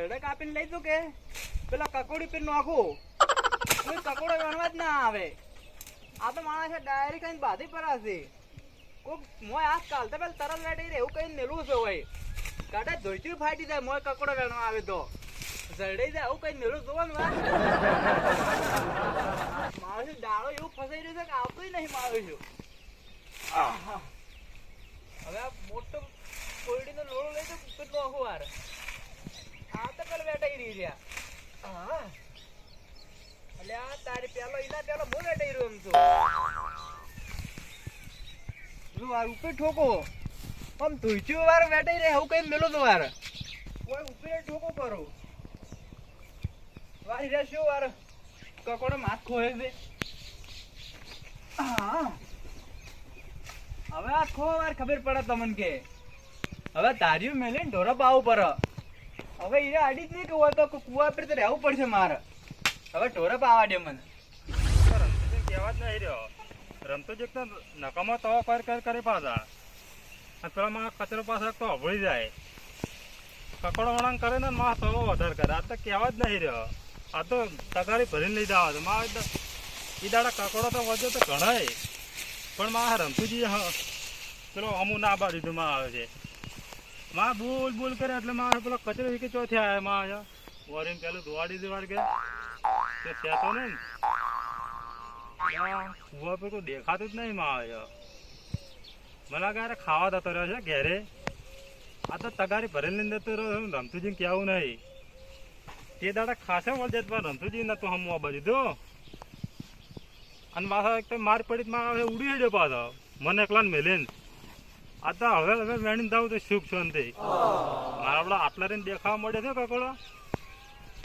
ઝરડે કાપીને લઈ તું કે પેલા કકોડી પીર નાખું કોઈ કકોડો ગણવા જ ના આવે. આ તો માણસ ડાયરેક્ટ કઈ બાધી પરાશે કોક મોય આ કાલતા પેલા તરત વેટી રે એવું કઈ મેલું છે હોય કાઢે ધોઈતું ફાટી જાય મોય કકોડો ગણવા આવે તો ઝરડે જાય એવું કઈ મેલું જોવાનું માણસ ડાળો એવું ફસાઈ રહ્યું છે કે આવતું નહીં મારું છું. હવે આ મોટો કોયડીનો લોળો લઈ તો કેટલો આખું વાર આ તો પેલા વેટાઈ રહી રહ્યા. હા એટલે આ તારી પેલો ઈના પેલો હું વેટાઈ રહ્યો એમ છું વાર ઉપર ઠોકો આમ ધોઈચ્યું વાર વેટાઈ રહે એવું કઈ મેલો તો વાર કોઈ ઉપર ઠોકો કરો વારી રે શું વાર કકોડો માથ ખોએ છે. હા હવે આ ખો વાર ખબર પડે તમને કે હવે તારીયું મેલીને ઢોરા પાવું પર હવે ઈને આડી જ નહીં કે હોય તો કુવા પર તો રહેવું પડશે મારે. હવે ઢોરા પાવા દે મને રમતો કહેવા જ નહીં રહ્યો રમતો જ એક નકામો તવા કરી પાછા અને પેલા માં કચરો પાછા તો અભળી જાય કકડો વળાંગ કરે ને માં તવો વધારે કરે. આ તો કહેવા જ નહીં રહ્યો આ તો તગારી ભરીને લઈ જવા દે માં એ દાડા કકડો તો વધ્યો તો ઘણાય પણ માં રમતુજી પેલો અમુક ના બા દીધું માં આવે છે માં બોલ બોલ કરે એટલે માં પેલો કચરો કે ચોથી આવે માં વરીને પેલું દોવાડી દેવાડ કે તો ને કુવા પર કોઈ દેખાતું જ નહીં માં આવે મને લાગે ખાવા જતો રહ્યો છે ઘેરે આ તો તગારી ભરેલી અંદર તો રમતુજી કેવું નહીં તે દાડા ખાસે વળ જાય પણ રમતુજી નતું હમવા બધું અને પાછા એક તો માર પડી માં આવે ઉડી જાય પાછો મને એકલા મેલીને આ તો હવે હવે વેણીને જાવ તો સુખ શાંતિ મારા આપડા આટલા રહીને દેખાવા મળે છે કકોડો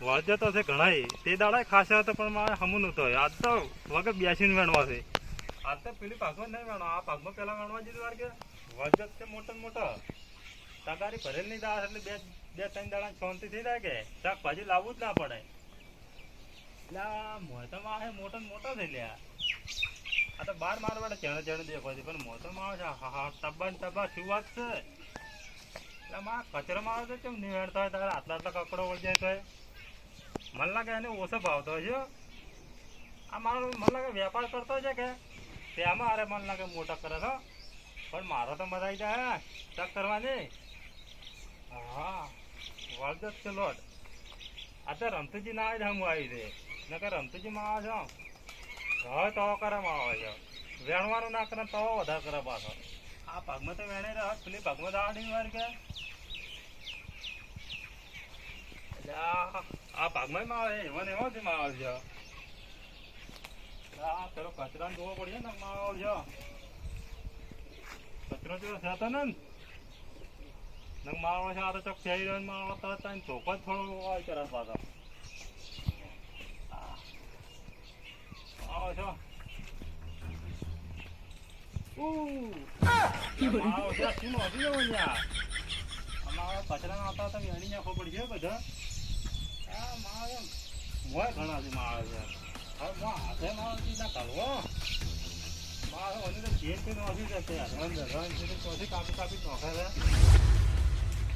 વળ જતો છે ઘણા તે દાડા ખાસા હતા પણ મારે હમું નતો આજ તો વગર બેસીને વેણવા છે. આજ તો પેલી ભાગમાં નહીં વેણવા આ ભાગમાં પેલા વેણવા દીધું વાર કે વજત છે મોટો મોટો તગારી ભરેલ નહીં દાળ એટલે બે ત્રણ દાડા શાંતિ થઈ જાય કે શાકભાજી લાવવું જ ના પડે. એટલે મોટામાં આવે મોટો મોટો થઈ લ્યા આ તો બાર માર વાળે ચણે ચણે દેખો છે પણ મોટામાં આવે છે હા ટબ્બા ને ટબ્બા શું વાત છે. એટલે માં કચરામાં આવે છે કેમ નહીં વેણતા હોય તારે આટલા આટલા કકડો વળી જાય તો મને લાગે એને ઓછો ભાવતો હોય છે આ મારો મને લાગે વેપાર કરતો છે કે તેમાં અરે મને લાગે મોટા કરે તો પણ મારો તો મજા આવી જાય ચક કરવાની. હા વળદ છે લોટ આ તો રમતુજી ના આવે હું આવી દે નકર રમતુજી માં આવે છે હવે તવો કરે માં આવે છે વેણવાનું ના કરે તવો વધારે કરે પાછો. આ ભાગમાં તો વેણે રહે પેલી ભાગમાં દાડી વાર કે આ ભાગમાં માં આવે એમાં એવો જ માં આવે છે. આ પેલો કચરા જોવો પડશે ને માં આવે છે કચરો જો થતો ને માં આવે છે આ તો ચોક થઈ રહ્યો માં આવતા હતા ચોખ્ખો જ થોડો આવે કરે પાછો આવે છે કચરા આવતા હતા વેણી નાખવો પડશે બધા મોય ઘણા છે માં આવે છે હવે હાથે માં ના કાઢવો મારો તો જેલ પીને વાંચી જશે પછી કાપી કાપી નોખે છે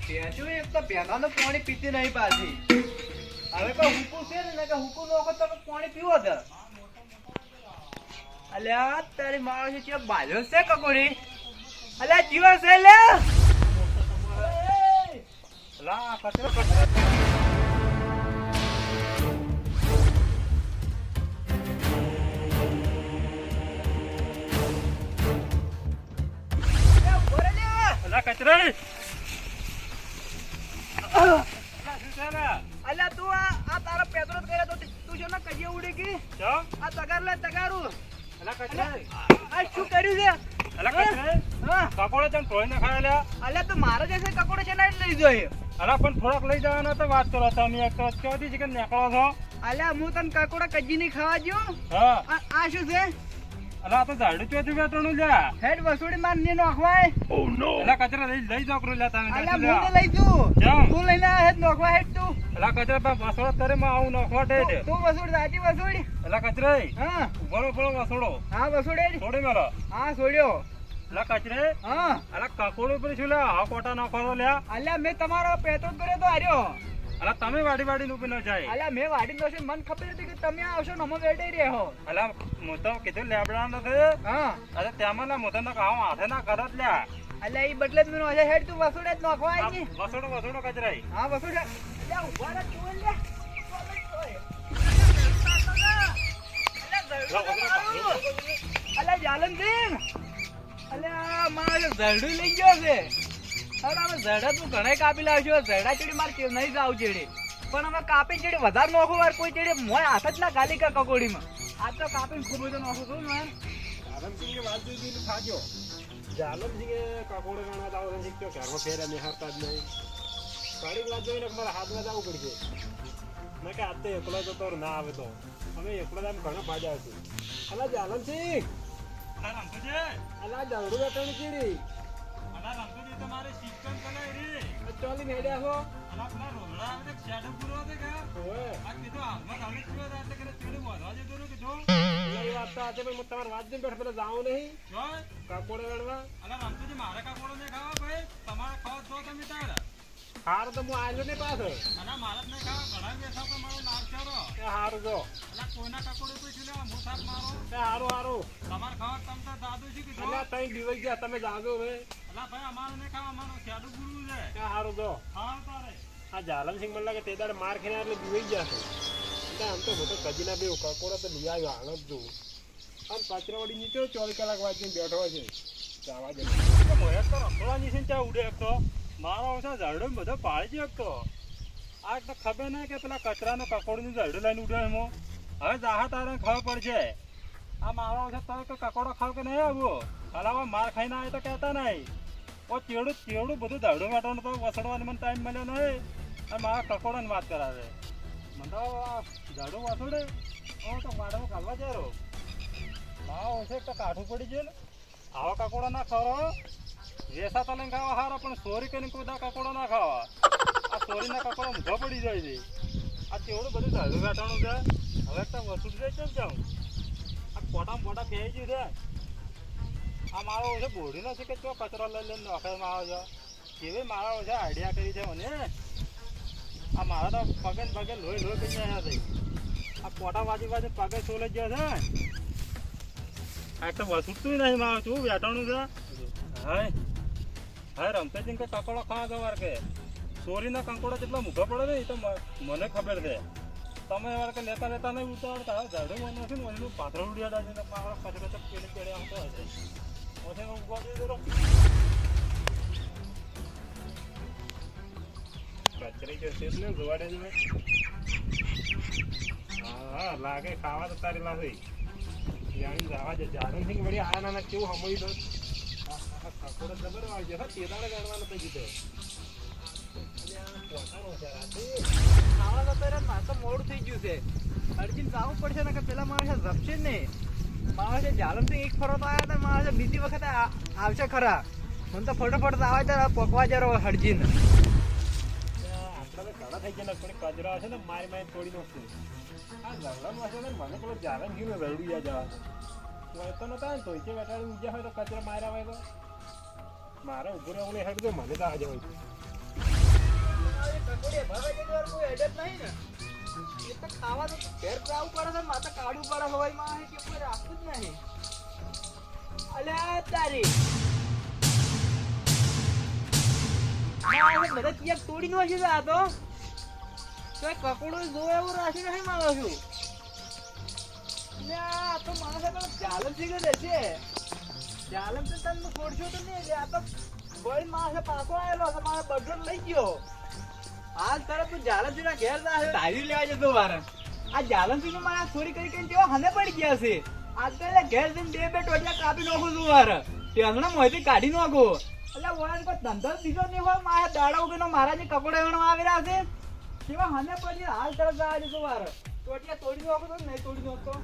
ભેંસું એક તો ભેગાનું પાણી પીતી નહીં પાછી. હવે કોઈ હુકું છે ને કે હુકું નોખો તો પાણી પીવો છે. અલ્યા તારી માણસ છે બાલ્યો છે કકોડી અલ્યા જીવો છે લે લા કચરો કચરો કચરા અલ્યા તું આ તારા પેટ્રોલ કર્યા તો તું જો ને કજે ઉડી ગઈ આ તગાર લે તગારું આ શું કર્યું છે કકોડો છે ટોળી ને ખાયા અલ્યા તું મારો જશે કકોડો છે ને લઈ જોઈએ અલા પણ થોડાક લઈ જવાના તો વાત કરો તમે એક તો ચોથી છે કે નીકળો છો અલ્યા હું તને કકોડો કજી નહીં ખાવા જો હા આ શું છે અલા તો ઝાડુ ચોથી વેટણું લ્યા હેડ વસોડી માર ને નોખવાય અલા કચરા લઈ જાવ કરો લ્યા તમે અલ્યા હું તો લઈ જઉં તું લઈને આ હેડ નોખવા હેડ તું અલા કચરા પર વસોડો કરે માં આવું નોખવા દે તું વસોડી સાચી વસોડી અલા કચરા હા બોલો બોલો વસોડો હા વસોડે છોડી મેલો હા છોડ્યો અલા કચરે હા અલા કકોડો પર શું લ્યા આ કોટા નોખવાનો લ્યા અલ્યા મેં તમારો પેટ્રોલ કર્યો તો આર્યો અલા તમે વાડી વાડી ઉભી ન જાય. અલ્યા મેં વાડી દોશે મને ખબર હતી કે તમે આવશો ને અમે વેટે રહ્યો. અલા હું તો કીધું લેબડા નથી. હા અરે ત્યાં ના મોટા ના કામ હાથે ના કરત લ્યા. અલ્યા ઈ બદલે મને હજે હેડ તું વસુડે જ નાખવા આવી ની. વસોડો કચરાઈ. હા વસુડે. અલ્યા ઉભા રહે તું લે. અલ્યા જાલનસિંહ અલ્યા મારે ઝરડું લઈ ગયો છે. હવે અમે ઝરડા તું ઘણા કાપી લાવશો. ઝરડા ચીડી મારે નહીં જાવ ચીડી પણ અમે કાપી ચીડી વધારે નોખું વાર કોઈ ચીડી મોય હાથ જ ના ગાલી કા કકોડીમાં. આજ તો કાપીને ખૂબ બધું નોખું છું ને. જાલમસિંહ વાત જોઈ ખાજો. જાલમસિંહ કાકોડે ગણવા આવો છે તો ઘરમાં ફેરા નિહારતા જ નહીં. કાળી વાત જોઈને મારા હાથમાં જવું પડશે. મેં કે આતે એકલો જતો ના આવે તો અમે એકલો જ આમ ઘણા ફાયદા હતું. અલા જાલમસિંહ અલા રમતુજી. અલા દવડું બેઠાણી ચીડી અલા રમતુજી તમારે સિસ્ટમ ચલાવી રી. ચોલી મેળ્યા છો. અલા પેલા રોલડા આવે છે શેડો પૂરો હતો કે ઓએ આ કીધું હાલમાં ગાડી ચીડો રાતે કે ચીડું વધવા જતો રહ્યો કીધું. એ વાત તો આજે પણ હું તમારી વાત જોઈને બેઠો પેલા જાવ નહીં જોય કાકોડે ગણવા. અલા રમતુજી મારે કાકોડો ને ખાવા ભાઈ તમારે ખાવા જો તમે તારે. હારું તો હું આવેલો ને પાછો. અલા મારે જ નહીં ખાવા ઘણા બેઠા તો મારો નાશ કરો. એ હારું જો. અલા કોઈના કાકોડો પૂછ્યું ને હું સાથ મારો. એ હારું હારું. તમારે ખાવા તમ તો દાદુ છે કીધું. અલા તઈ દિવસ ગયા તમે જાગો હવે. અલા ભાઈ અમારે નહીં ખાવા અમારું શેડું પૂરું છે. એ હારું જો. હા તારે આ જાલમસિંહ મને લાગે તે દાડે માર ખાઈને એટલે બીવાઈ ગયા છે. એટલે આમ તો મોટો કજીના બે કકોડા તો લઈ આવ્યો હાલ જ જોઉં. આમ કચરાવાળી નીચે 24 કલાક વાંચીને બેઠો છે. જવા દે. મોયા તો રખડવાની છે ને ચા ઉડે એક તો મારો ઓછા ઝાડો બધો પાડી જ એક તો આ તો ખબર નહીં કે પેલા કચરાનો કકોડીનું ઝાડું લઈને ઉડે એમાં હવે જાહા તારે ખબર પડશે. આ મારો ઓછા તારે કે કકોડો ખાવ કે નહીં આવું હલાવા માર ખાઈને આવે તો કહેતા નહીં. ઓ ચેવડું બધું ઝાડું વાટવાનું તો વસડવાનો મને ટાઈમ મળ્યો નહીં અને મારા કકોડાની વાત કરાવે. મને તો ઝાડું વસડે તો મારે કાઢવા જારો મારો ઓછે તો કાઠું પડી જાય ને આવા કકોડા ના ખરો. વેસા તો લઈને ખાવા હારા પણ સોરી કરીને કોઈ કકોડા ના ખાવા. આ સોરીના કકોડા મૂઘા પડી જાય છે. આ કેવડું બધું ઝાડું કાઢવાનું છે. હવે તો વસૂલ જાય કેમ જાઉં આ કોટામાં મોટા પહેરી ગયું છે. આ મારો છે બોડી નથી કે ચો કચરો લઈ લઈને નોખામાં આવે છે. કેવી મારા ઓછા આઈડિયા કરી છે મને. આ મારા તો પગે પગે લોહી કરી જાય છે. આ કોટા વાજી પગે સોલે જ છે. આ તો વસૂટતું નહીં મારે શું બેઠાણું છે. હા રમતા જઈને કે કકોડો ખાવા જવાર કે સોરીના કંકોડા કેટલા મૂઘા પડે ને એ તો મને ખબર છે. તમે વાર કે લેતા નહીં ઉતારતા ઝાડું મને નથી ને એનું પાથરો ઉડિયાડા છે મારા કચરો તો પેડે આવતો હશે. પછી ઉભા જઈ જરો કચરી જશે ને જોવાડે જ. હા લાગે ખાવા તો તારી લાગે જાણી જવા દે. જાલમસિંહ વળી આ નાના કેવું હમોઈ દો કકોડો જબર આવી જાય તે દાડે ગણવાનો થઈ ગયો. ખાવા તો ત્યારે મારે તો મોડું થઈ ગયું છે. અર્જુન જવું પડશે ને કે પેલા માણસે જપશે જ નહીં. માણસે જાલમસિંહ એક ફરો તો આવ્યા હતા માણસે બીજી વખતે આવશે ખરા. મને તો ફટોફટ આવે ત્યારે પકવા જરો હરજીને. આપડે તો ઘણા થઈ ગયા થોડી કચરો હશે ને મારી તોડી નાખશું. આ ઝઘડામાં હશે ને મને પેલો જાલમસિંહ ને રડું જવા તો નતા ને તો બેઠાડી ઉજ્યા હોય તો કચરો માર્યા હોય તો મારે ઉભું રહેવું નહીં હેડ મને તો આજે હોય. ખાવા તો ઘેર જવું પડે છે મારે કાઢવું પડે હોય માં કે કોઈ રાખવું જ નહીં. અલ્યા તારી બધા ક્યાંક તોડી નો છે આ તો કકોડો જો એવું રાખી નહીં મારો છું. આ તો માણસ જાલમસિંહ જ છે. જાલમસિંહ તમે છોડશો તો નહીં. આ તો બળી માણસે પાછો આવેલો છે મારે બધો લઈ ગયો. હાલ તરફ તું જાલમસિંહ ના ઘેર ધારી લેવા જતો વાર. આ જાલમસિંહ નું મારા ચોરી કરી કરીને તેઓ હને પડી ગયા છે. આજકાલ ઘેર જઈને બે ટોટિયા કાપી નાખું છું વાર. ટેંગણા મોંથી કાઢી નાખો. એટલે ઓળાને કોઈ ધંધો બીજો નહીં હોય. મારા દાડા ઉગીનો મારા જે કપડા વેણો આવી રહ્યા છે તેવા હને પડી હાલ તરફ જવા જતો વાર. ટોટિયા તોડી નાખો તો નહીં તોડી નાખતો.